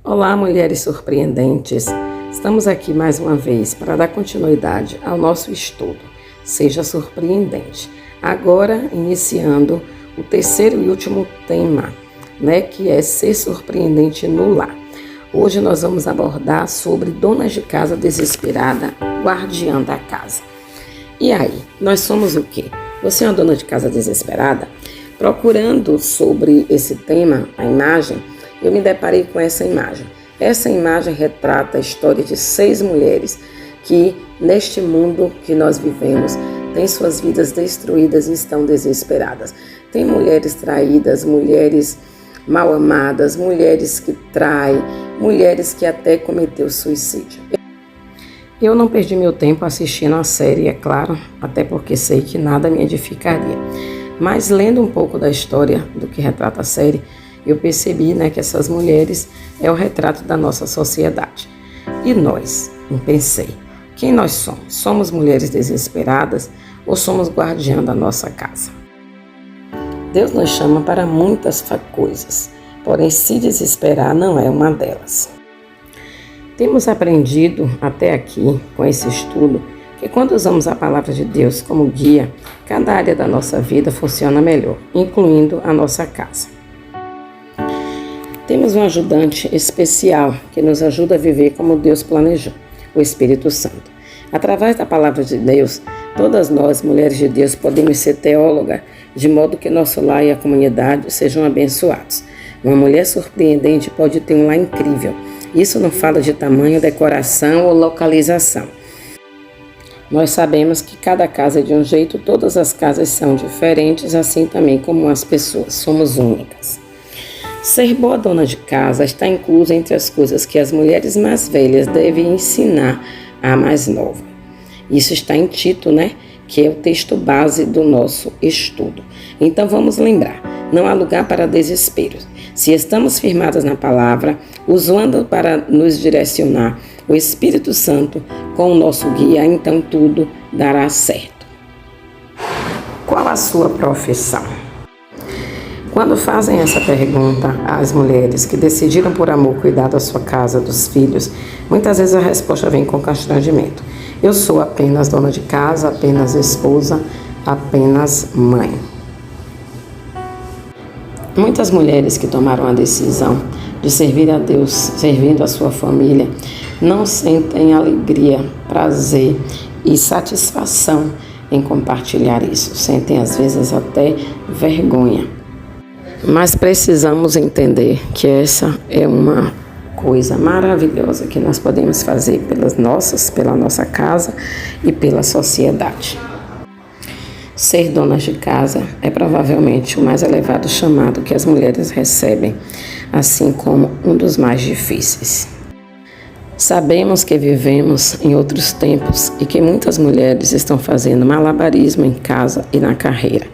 Olá, mulheres surpreendentes! Estamos aqui mais uma vez para dar continuidade ao nosso estudo. Seja surpreendente. Agora, iniciando o terceiro e último tema, que é ser surpreendente no lar. Hoje nós vamos abordar sobre donas de casa desesperada, guardiã da casa. E aí, nós somos o quê? Você é uma dona de casa desesperada? Procurando sobre esse tema, a imagem, eu me deparei com essa imagem. Essa imagem retrata a história de 6 mulheres que, neste mundo que nós vivemos, têm suas vidas destruídas e estão desesperadas. Tem mulheres traídas, mulheres mal amadas, mulheres que traem, mulheres que até cometeu suicídio. Eu não perdi meu tempo assistindo a série, é claro, até porque sei que nada me edificaria. Mas lendo um pouco da história do que retrata a série, eu percebi que essas mulheres é o retrato da nossa sociedade. E nós, eu pensei, quem nós somos? Somos mulheres desesperadas ou somos guardiã da nossa casa? Deus nos chama para muitas coisas, porém se desesperar não é uma delas. Temos aprendido até aqui, com esse estudo, que quando usamos a palavra de Deus como guia, cada área da nossa vida funciona melhor, incluindo a nossa casa. Temos um ajudante especial que nos ajuda a viver como Deus planejou, o Espírito Santo. Através da palavra de Deus, todas nós, mulheres de Deus, podemos ser teólogas, de modo que nosso lar e a comunidade sejam abençoados. Uma mulher surpreendente pode ter um lar incrível. Isso não fala de tamanho, decoração ou localização. Nós sabemos que cada casa é de um jeito, todas as casas são diferentes, assim também como as pessoas, somos únicas. Ser boa dona de casa está incluso entre as coisas que as mulheres mais velhas devem ensinar à mais nova. Isso está em Tito, que é o texto base do nosso estudo. Então vamos lembrar, não há lugar para desespero. Se estamos firmadas na palavra, usando para nos direcionar o Espírito Santo com o nosso guia, então tudo dará certo. Qual a sua profissão? Quando fazem essa pergunta às mulheres que decidiram por amor cuidar da sua casa, dos filhos, muitas vezes a resposta vem com constrangimento. Eu sou apenas dona de casa, apenas esposa, apenas mãe. Muitas mulheres que tomaram a decisão de servir a Deus, servindo a sua família, não sentem alegria, prazer e satisfação em compartilhar isso. Sentem às vezes até vergonha. Mas precisamos entender que essa é uma coisa maravilhosa que nós podemos fazer pela nossa casa e pela sociedade. Ser donas de casa é provavelmente o mais elevado chamado que as mulheres recebem, assim como um dos mais difíceis. Sabemos que vivemos em outros tempos e que muitas mulheres estão fazendo malabarismo em casa e na carreira.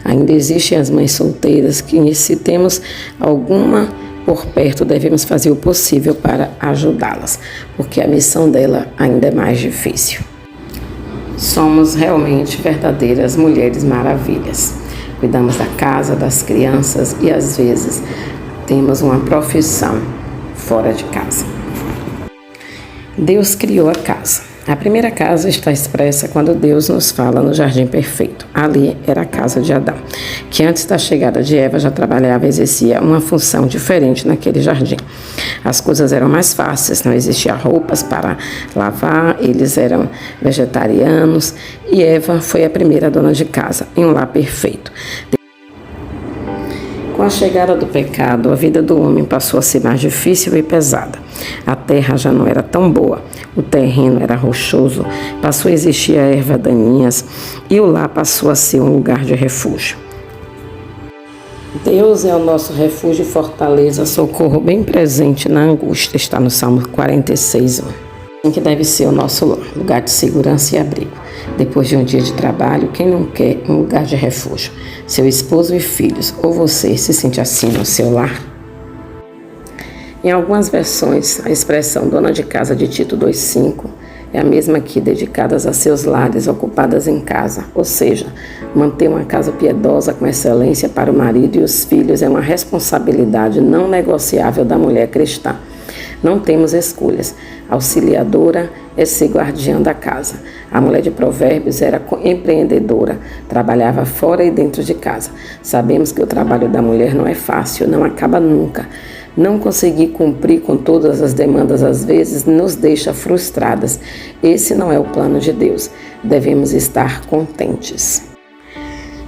Ainda existem as mães solteiras que, se temos alguma por perto, devemos fazer o possível para ajudá-las, porque a missão dela ainda é mais difícil. Somos realmente verdadeiras mulheres maravilhas. Cuidamos da casa, das crianças e às vezes temos uma profissão fora de casa. Deus criou a casa. A primeira casa está expressa quando Deus nos fala no Jardim Perfeito. Ali era a casa de Adão, que antes da chegada de Eva já trabalhava e exercia uma função diferente naquele jardim. As coisas eram mais fáceis, não existiam roupas para lavar, eles eram vegetarianos e Eva foi a primeira dona de casa em um lar perfeito. Com a chegada do pecado, a vida do homem passou a ser mais difícil e pesada. A terra já não era tão boa, o terreno era rochoso, passou a existir ervas daninhas e o lar passou a ser um lugar de refúgio. Deus é o nosso refúgio e fortaleza, socorro bem presente na angústia, está no Salmo 46, 1. Que deve ser o nosso lugar de segurança e abrigo. Depois de um dia de trabalho, quem não quer um lugar de refúgio? Seu esposo e filhos, ou você se sente assim no seu lar? Em algumas versões, a expressão dona de casa de Tito 2,5 é a mesma aqui, dedicadas a seus lares, ocupadas em casa. Ou seja, manter uma casa piedosa com excelência para o marido e os filhos é uma responsabilidade não negociável da mulher cristã. Não temos escolhas. Auxiliadora é ser guardiã da casa. A mulher de Provérbios era empreendedora, trabalhava fora e dentro de casa. Sabemos que o trabalho da mulher não é fácil, não acaba nunca. Não conseguir cumprir com todas as demandas às vezes nos deixa frustradas. Esse não é o plano de Deus. Devemos estar contentes.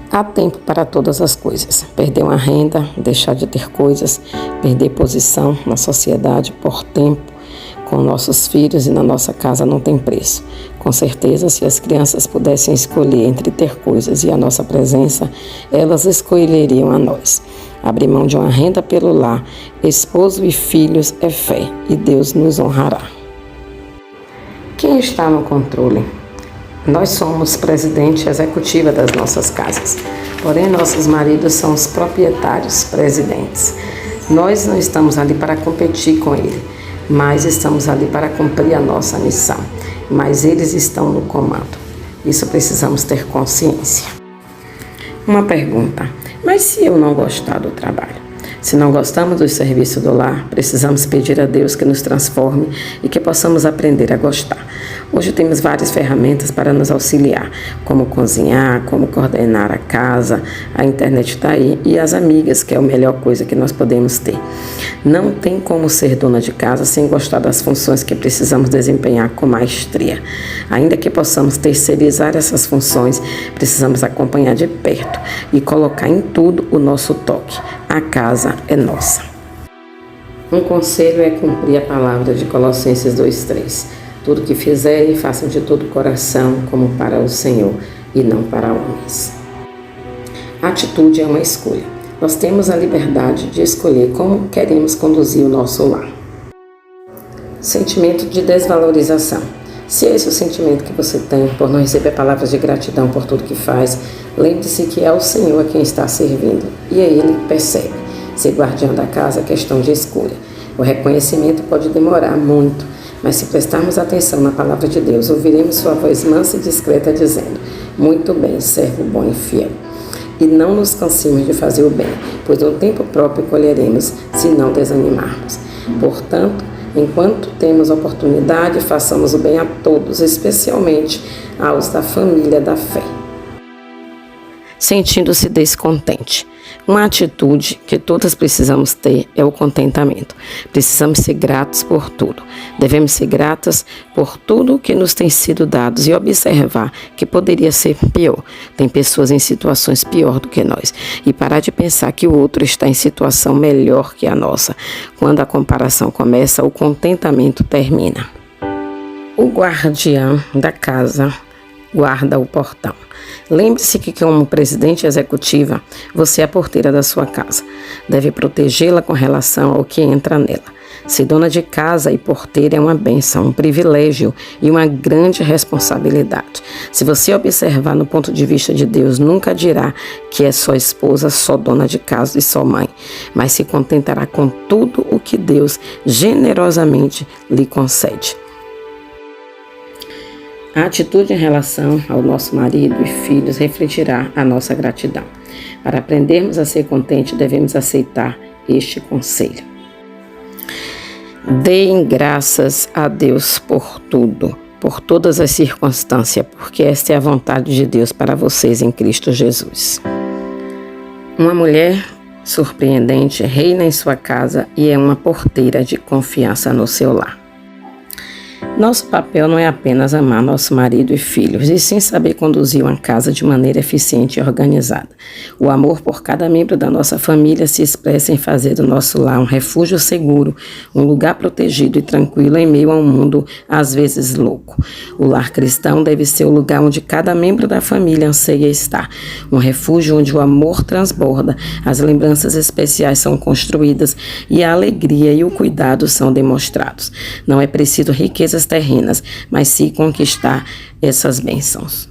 Há tempo para todas as coisas. Perder uma renda, deixar de ter coisas, perder posição na sociedade por tempo, com nossos filhos e na nossa casa não tem preço. Com certeza, se as crianças pudessem escolher entre ter coisas e a nossa presença, elas escolheriam a nós. Abrir mão de uma renda pelo lar, esposo e filhos é fé, e Deus nos honrará. Quem está no controle? Nós somos presidente executiva das nossas casas, porém nossos maridos são os proprietários, presidentes. Nós não estamos ali para competir com ele, mas estamos ali para cumprir a nossa missão. Mas eles estão no comando. Isso precisamos ter consciência. Uma pergunta: mas se eu não gostar do trabalho? Se não gostamos do serviço do lar, precisamos pedir a Deus que nos transforme e que possamos aprender a gostar. Hoje temos várias ferramentas para nos auxiliar, como cozinhar, como coordenar a casa, a internet está aí e as amigas, que é a melhor coisa que nós podemos ter. Não tem como ser dona de casa sem gostar das funções que precisamos desempenhar com maestria. Ainda que possamos terceirizar essas funções, precisamos acompanhar de perto e colocar em tudo o nosso toque. A casa é nossa. Um conselho é cumprir a palavra de Colossenses 2:3. Tudo que fizerem, façam de todo o coração, como para o Senhor e não para homens. A atitude é uma escolha. Nós temos a liberdade de escolher como queremos conduzir o nosso lar. Sentimento de desvalorização. Se esse é o sentimento que você tem por não receber palavras de gratidão por tudo que faz, lembre-se que é o Senhor a quem está servindo e é Ele que percebe. Ser guardião da casa é questão de escolha. O reconhecimento pode demorar muito, mas se prestarmos atenção na palavra de Deus, ouviremos sua voz mansa e discreta dizendo: muito bem, servo bom e fiel. E não nos cansemos de fazer o bem, pois no tempo próprio colheremos, se não desanimarmos. Portanto, enquanto temos oportunidade, façamos o bem a todos, especialmente aos da família da fé. Sentindo-se descontente. Uma atitude que todas precisamos ter é o contentamento. Precisamos ser gratos por tudo. Devemos ser gratas por tudo que nos tem sido dado e observar que poderia ser pior. Tem pessoas em situações pior do que nós. E parar de pensar que o outro está em situação melhor que a nossa. Quando a comparação começa, o contentamento termina. O guardião da casa guarda o portão. Lembre-se que, como presidente executiva, você é a porteira da sua casa. Deve protegê-la com relação ao que entra nela. Ser dona de casa e porteira é uma bênção, um privilégio e uma grande responsabilidade. Se você observar no ponto de vista de Deus, nunca dirá que é só esposa, só dona de casa e só mãe, mas se contentará com tudo o que Deus generosamente lhe concede. A atitude em relação ao nosso marido e filhos refletirá a nossa gratidão. Para aprendermos a ser contente, devemos aceitar este conselho. Deem graças a Deus por tudo, por todas as circunstâncias, porque esta é a vontade de Deus para vocês em Cristo Jesus. Uma mulher surpreendente reina em sua casa e é uma porteira de confiança no seu lar. Nosso papel não é apenas amar nosso marido e filhos, e sim saber conduzir uma casa de maneira eficiente e organizada. O amor por cada membro da nossa família se expressa em fazer do nosso lar um refúgio seguro, um lugar protegido e tranquilo em meio a um mundo às vezes louco. O lar cristão deve ser o lugar onde cada membro da família anseia estar, um refúgio onde o amor transborda, as lembranças especiais são construídas e a alegria e o cuidado são demonstrados. Não é preciso riquezas terrenas, mas sim conquistar essas bênçãos.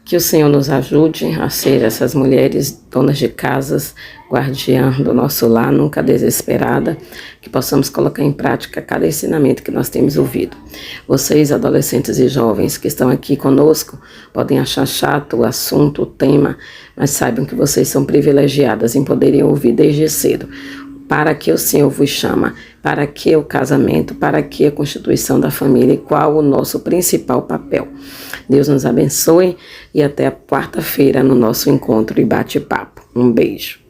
Que o Senhor nos ajude a ser essas mulheres donas de casas, guardiã do nosso lar, nunca desesperada, que possamos colocar em prática cada ensinamento que nós temos ouvido. Vocês, adolescentes e jovens que estão aqui conosco, podem achar chato o assunto, o tema, mas saibam que vocês são privilegiadas em poderem ouvir desde cedo Para que o Senhor vos chama? Para que o casamento? Para que a constituição da família? E qual o nosso principal papel? Deus nos abençoe e até a quarta-feira no nosso encontro e bate-papo. Um beijo.